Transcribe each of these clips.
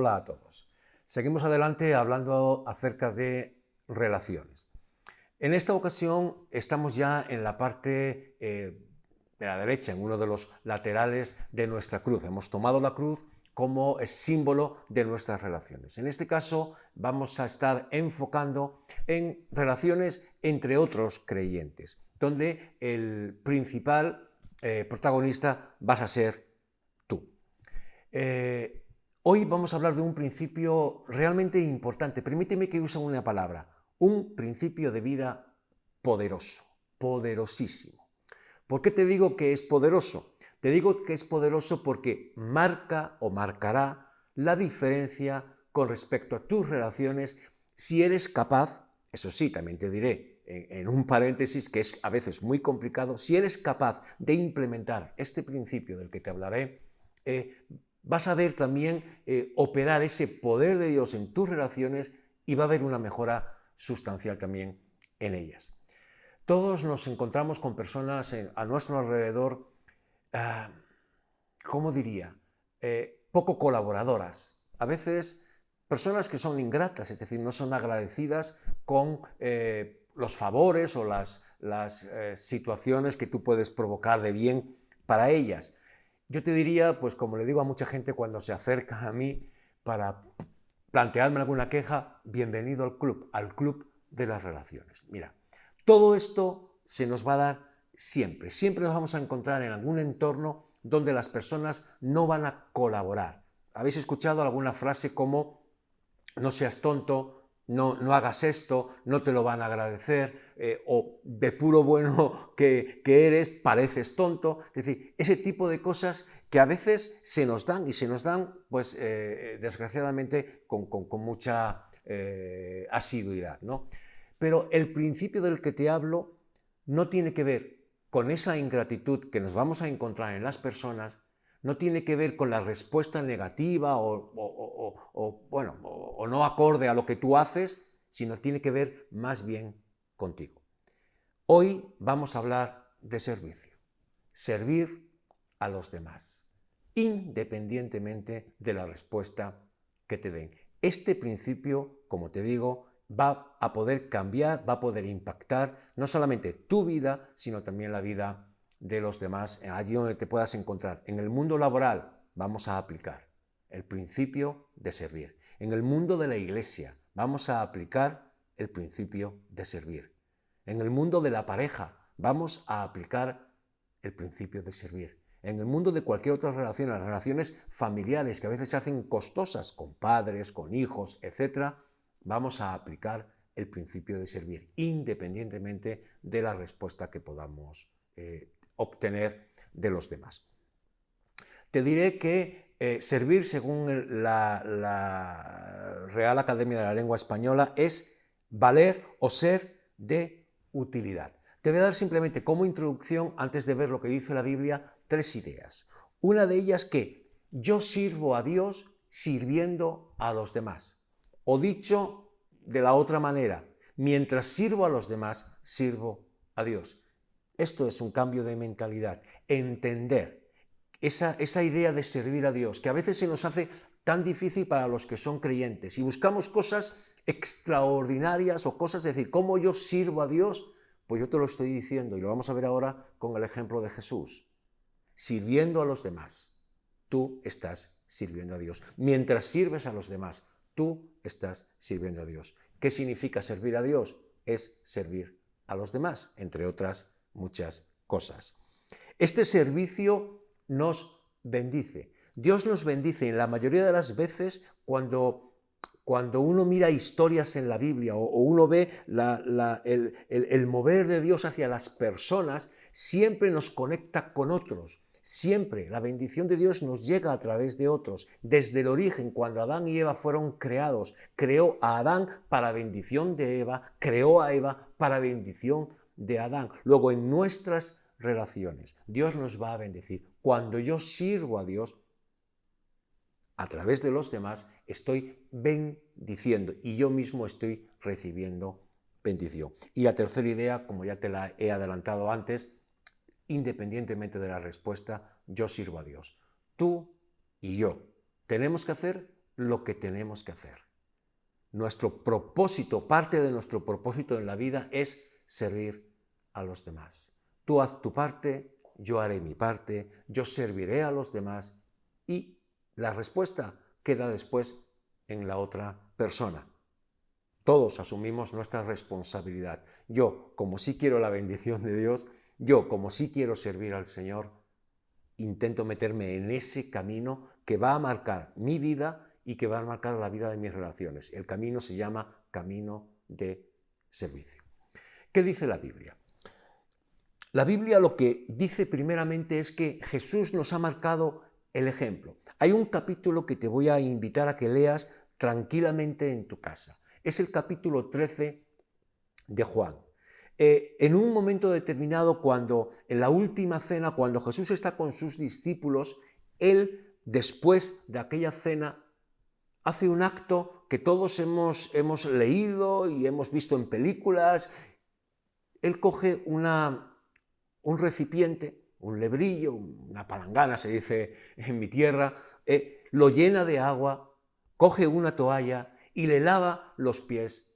Hola a todos. Seguimos adelante hablando acerca de relaciones. En esta ocasión estamos ya en la parte de la derecha, en uno de los laterales de nuestra cruz. Hemos tomado la cruz como símbolo de nuestras relaciones. En este caso vamos a estar enfocando en relaciones entre otros creyentes, donde el principal protagonista vas a ser tú. Hoy vamos a hablar de un principio realmente importante. Permíteme que use una palabra, un principio de vida poderoso, poderosísimo. ¿Por qué te digo que es poderoso? Te digo que es poderoso porque marca o marcará la diferencia con respecto a tus relaciones si eres capaz, eso sí, también te diré en un paréntesis que es a veces muy complicado, si eres capaz de implementar este principio del que te hablaré, vas a ver también operar ese poder de Dios en tus relaciones y va a haber una mejora sustancial también en ellas. Todos nos encontramos con personas a nuestro alrededor, ¿cómo diría? Poco colaboradoras. A veces personas que son ingratas, es decir, no son agradecidas con los favores o las situaciones que tú puedes provocar de bien para ellas. Yo te diría, pues como le digo a mucha gente cuando se acerca a mí para plantearme alguna queja, bienvenido al club de las relaciones. Mira, todo esto se nos va a dar siempre. Siempre nos vamos a encontrar en algún entorno donde las personas no van a colaborar. ¿Habéis escuchado alguna frase como no seas tonto, no hagas esto, no te lo van a agradecer, o de puro bueno que eres, pareces tonto? Es decir, ese tipo de cosas que a veces se nos dan y se nos dan, pues desgraciadamente, con mucha asiduidad, ¿no? Pero el principio del que te hablo no tiene que ver con esa ingratitud que nos vamos a encontrar en las personas, no tiene que ver con la respuesta negativa o no acorde a lo que tú haces, sino tiene que ver más bien contigo. Hoy vamos a hablar de servicio, servir a los demás, independientemente de la respuesta que te den. Este principio, como te digo, va a poder cambiar, va a poder impactar no solamente tu vida, sino también la vida de los demás, allí donde te puedas encontrar. En el mundo laboral vamos a aplicar el principio de servir. En el mundo de la iglesia vamos a aplicar el principio de servir. En el mundo de la pareja vamos a aplicar el principio de servir. En el mundo de cualquier otra relación, las relaciones familiares que a veces se hacen costosas con padres, con hijos, etc., vamos a aplicar el principio de servir, independientemente de la respuesta que podamos obtener de los demás. Te diré que servir, según la Real Academia de la Lengua Española, es valer o ser de utilidad. Te voy a dar simplemente como introducción, antes de ver lo que dice la Biblia, 3 ideas. Una de ellas que yo sirvo a Dios sirviendo a los demás. O dicho de la otra manera, mientras sirvo a los demás, sirvo a Dios. Esto es un cambio de mentalidad, entender esa idea de servir a Dios, que a veces se nos hace tan difícil para los que son creyentes y buscamos cosas extraordinarias o cosas, es decir, ¿cómo yo sirvo a Dios? Pues yo te lo estoy diciendo y lo vamos a ver ahora con el ejemplo de Jesús. Sirviendo a los demás, tú estás sirviendo a Dios. Mientras sirves a los demás, tú estás sirviendo a Dios. ¿Qué significa servir a Dios? Es servir a los demás, entre otras muchas cosas. Este servicio nos bendice. Dios nos bendice en la mayoría de las veces cuando uno mira historias en la Biblia o uno ve el mover de Dios hacia las personas, siempre nos conecta con otros. Siempre la bendición de Dios nos llega a través de otros. Desde el origen, cuando Adán y Eva fueron creados, creó a Adán para bendición de Eva, creó a Eva para bendición de Adán. Luego, en nuestras relaciones, Dios nos va a bendecir. Cuando yo sirvo a Dios, a través de los demás, estoy bendiciendo y yo mismo estoy recibiendo bendición. Y la tercera idea, como ya te la he adelantado antes, independientemente de la respuesta, yo sirvo a Dios. Tú y yo tenemos que hacer lo que tenemos que hacer. Nuestro propósito, parte de nuestro propósito en la vida es servir a los demás. Tú haz tu parte, yo haré mi parte, yo serviré a los demás y la respuesta queda después en la otra persona. Todos asumimos nuestra responsabilidad. Yo, como sí quiero la bendición de Dios, yo, como sí quiero servir al Señor, intento meterme en ese camino que va a marcar mi vida y que va a marcar la vida de mis relaciones. El camino se llama camino de servicio. ¿Qué dice la Biblia? La Biblia lo que dice primeramente es que Jesús nos ha marcado el ejemplo. Hay un capítulo que te voy a invitar a que leas tranquilamente en tu casa. Es el capítulo 13 de Juan. En un momento determinado, cuando en la última cena, cuando Jesús está con sus discípulos, él, después de aquella cena, hace un acto que todos hemos leído y hemos visto en películas. Él coge un recipiente, un lebrillo, una palangana se dice en mi tierra, lo llena de agua, coge una toalla y le lava los pies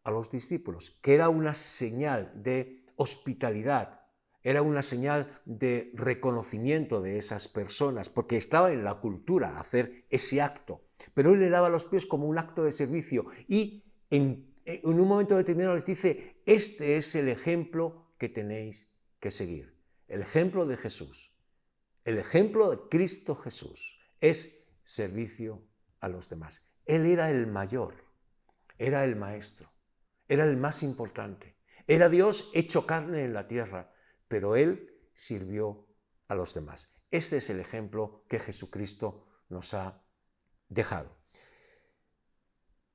a los discípulos, que era una señal de hospitalidad, era una señal de reconocimiento de esas personas, porque estaba en la cultura hacer ese acto. Pero él le lava los pies como un acto de servicio y en un momento determinado les dice: este es el ejemplo que tenéis que seguir. El ejemplo de Jesús, el ejemplo de Cristo Jesús es servicio a los demás. Él era el mayor, era el maestro, era el más importante, era Dios hecho carne en la tierra, pero Él sirvió a los demás. Este es el ejemplo que Jesucristo nos ha dejado.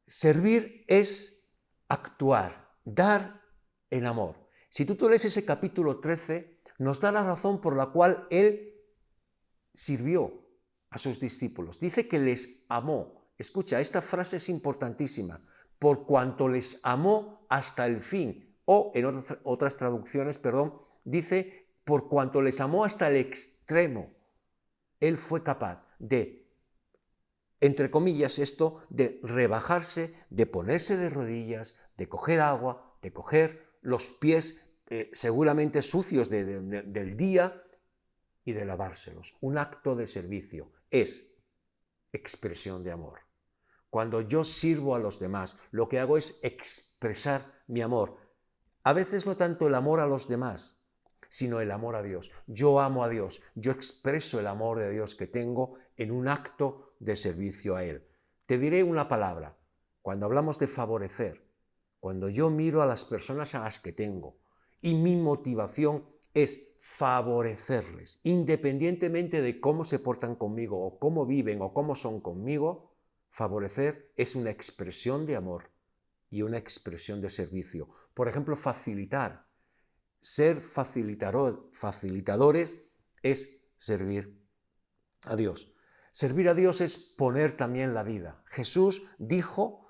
Servir es actuar, dar en amor. Si tú lees ese capítulo 13, nos da la razón por la cual Él sirvió a sus discípulos. Dice que les amó. Escucha, esta frase es importantísima. Por cuanto les amó hasta el fin. O en otras traducciones, dice por cuanto les amó hasta el extremo. Él fue capaz de, entre comillas, esto, de rebajarse, de ponerse de rodillas, de coger agua, de coger los pies seguramente sucios del día y de lavárselos. Un acto de servicio es expresión de amor. Cuando yo sirvo a los demás, lo que hago es expresar mi amor. A veces no tanto el amor a los demás, sino el amor a Dios. Yo amo a Dios, yo expreso el amor de Dios que tengo en un acto de servicio a Él. Te diré una palabra. Cuando hablamos de favorecer, cuando yo miro a las personas a las que tengo y mi motivación es favorecerles, independientemente de cómo se portan conmigo o cómo viven o cómo son conmigo, favorecer es una expresión de amor y una expresión de servicio. Por ejemplo, facilitar. Ser facilitadores es servir a Dios. Servir a Dios es poner también la vida. Jesús dijo,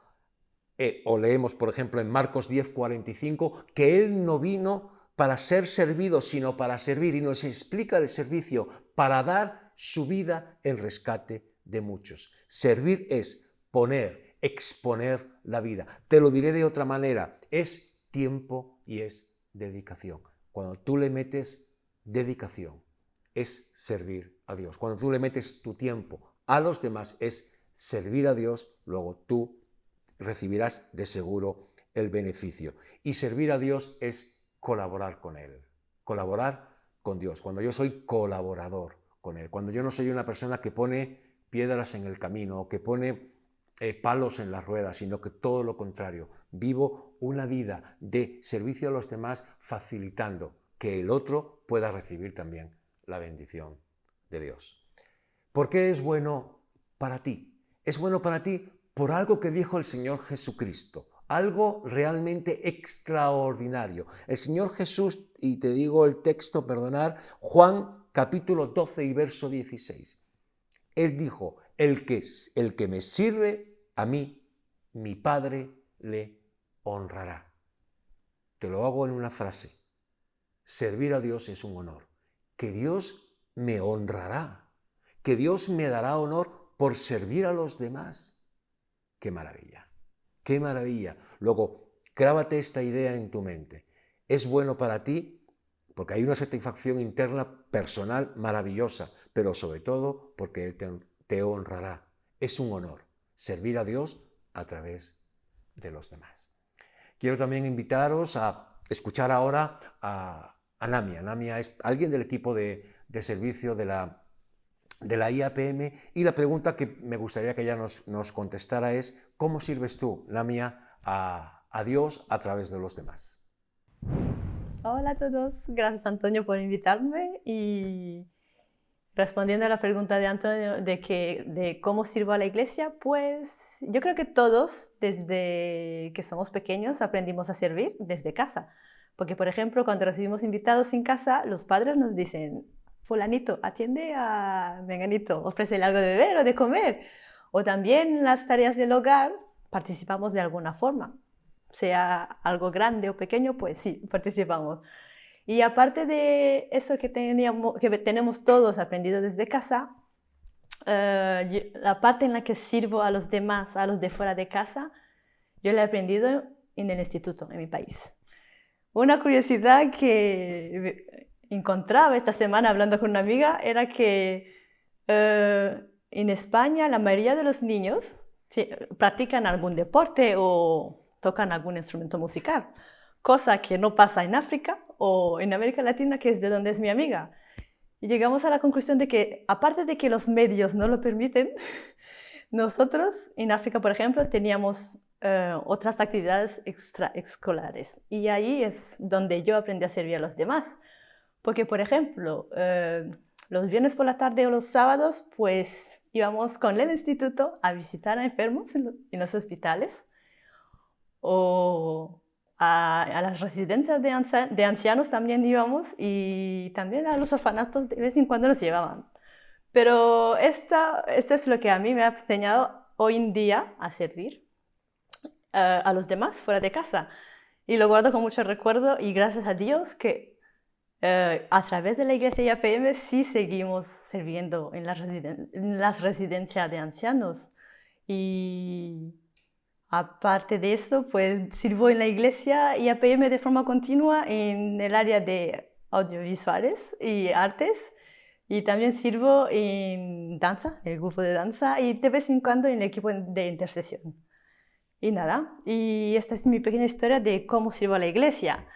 o leemos por ejemplo en Marcos 10:45, que Él no vino para ser servido, sino para servir, y nos explica el servicio, para dar su vida en rescate de muchos. Servir es poner, exponer la vida. Te lo diré de otra manera, es tiempo y es dedicación. Cuando tú le metes dedicación, es servir a Dios. Cuando tú le metes tu tiempo a los demás, es servir a Dios, luego tú recibirás de seguro el beneficio. Y servir a Dios es colaborar con Él, colaborar con Dios. Cuando yo soy colaborador con Él, cuando yo no soy una persona que pone piedras en el camino o que pone palos en las ruedas, sino que todo lo contrario, vivo una vida de servicio a los demás, facilitando que el otro pueda recibir también la bendición de Dios. ¿Por qué es bueno para ti? Es bueno para ti por algo que dijo el Señor Jesucristo, algo realmente extraordinario. El Señor Jesús, y te digo el texto, perdonar, Juan capítulo 12 y verso 16. Él dijo, el que me sirve a mí, mi Padre le honrará. Te lo hago en una frase. Servir a Dios es un honor. Que Dios me honrará. Que Dios me dará honor por servir a los demás. ¡Qué maravilla! ¡Qué maravilla! Luego, grábate esta idea en tu mente. Es bueno para ti porque hay una satisfacción interna personal maravillosa, pero sobre todo porque Él te honrará. Es un honor servir a Dios a través de los demás. Quiero también invitaros a escuchar ahora a Namia. Namia es alguien del equipo de servicio de la IAPM, y la pregunta que me gustaría que ella nos contestara es: ¿cómo sirves tú, Namia, a Dios a través de los demás? Hola a todos, gracias Antonio por invitarme, y respondiendo a la pregunta de Antonio de cómo sirvo a la iglesia, pues yo creo que todos desde que somos pequeños aprendimos a servir desde casa. Porque por ejemplo, cuando recibimos invitados en casa, los padres nos dicen: fulanito, atiende a menganito, ofrécele algo de beber o de comer. O también en las tareas del hogar participamos de alguna forma. Sea algo grande o pequeño, pues sí, participamos. Y aparte de eso que tenemos todos aprendido desde casa, la parte en la que sirvo a los demás, a los de fuera de casa, yo la he aprendido en el instituto, en mi país. Una curiosidad que encontraba esta semana hablando con una amiga era que en España la mayoría de los niños practican algún deporte o tocan algún instrumento musical, cosa que no pasa en África o en América Latina, que es de donde es mi amiga. Y llegamos a la conclusión de que, aparte de que los medios no lo permiten, nosotros en África, por ejemplo, teníamos otras actividades extraescolares. Y ahí es donde yo aprendí a servir a los demás. Porque, por ejemplo, los viernes por la tarde o los sábados, pues íbamos con el instituto a visitar a enfermos en los hospitales, o a las residencias de ancianos también íbamos, y también a los orfanatos de vez en cuando nos llevaban. Pero esto es lo que a mí me ha enseñado hoy en día a servir a los demás fuera de casa. Y lo guardo con mucho recuerdo, y gracias a Dios que a través de la iglesia IAPM sí seguimos sirviendo en las residencias de ancianos. Y aparte de eso, pues sirvo en la iglesia IAPM de forma continua en el área de audiovisuales y artes. Y también sirvo en danza, en el grupo de danza, y de vez en cuando en el equipo de intercesión. Y nada, y esta es mi pequeña historia de cómo sirvo a la iglesia.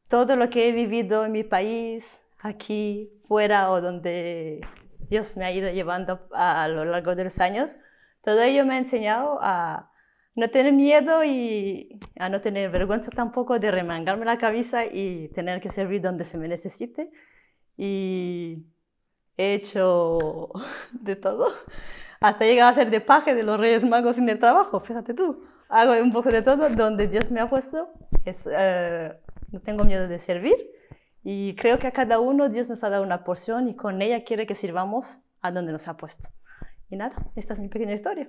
Todo lo que he vivido en mi país, aquí, fuera, o donde Dios me ha ido llevando a lo largo de los años, todo ello me ha enseñado a no tener miedo y a no tener vergüenza tampoco de remangarme la cabeza y tener que servir donde se me necesite. Y he hecho de todo, hasta llegar a ser de paje de los Reyes Magos en el trabajo, fíjate tú. Hago un poco de todo donde Dios me ha puesto. No tengo miedo de servir, y creo que a cada uno Dios nos ha dado una porción y con ella quiere que sirvamos a donde nos ha puesto. Y nada, esta es mi pequeña historia.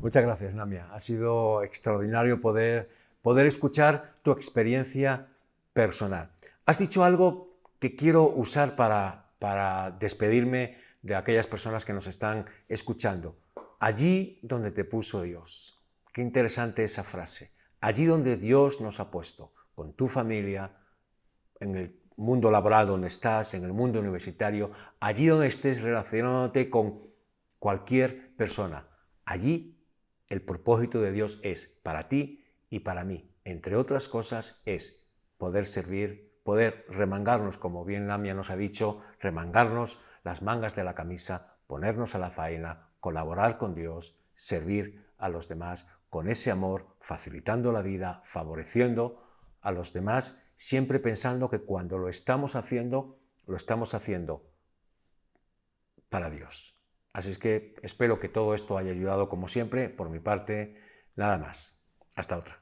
Muchas gracias, Namia. Ha sido extraordinario poder escuchar tu experiencia personal. Has dicho algo que quiero usar para despedirme de aquellas personas que nos están escuchando. Allí donde te puso Dios. Qué interesante esa frase. Allí donde Dios nos ha puesto, con tu familia, en el mundo laboral donde estás, en el mundo universitario, allí donde estés relacionándote con cualquier persona. Allí el propósito de Dios es para ti y para mí. Entre otras cosas es poder servir, poder remangarnos, como bien Namia nos ha dicho, remangarnos las mangas de la camisa, ponernos a la faena, colaborar con Dios, servir a los demás con ese amor, facilitando la vida, favoreciendo a los demás, siempre pensando que cuando lo estamos haciendo para Dios. Así es que espero que todo esto haya ayudado como siempre. Por mi parte, nada más. Hasta otra.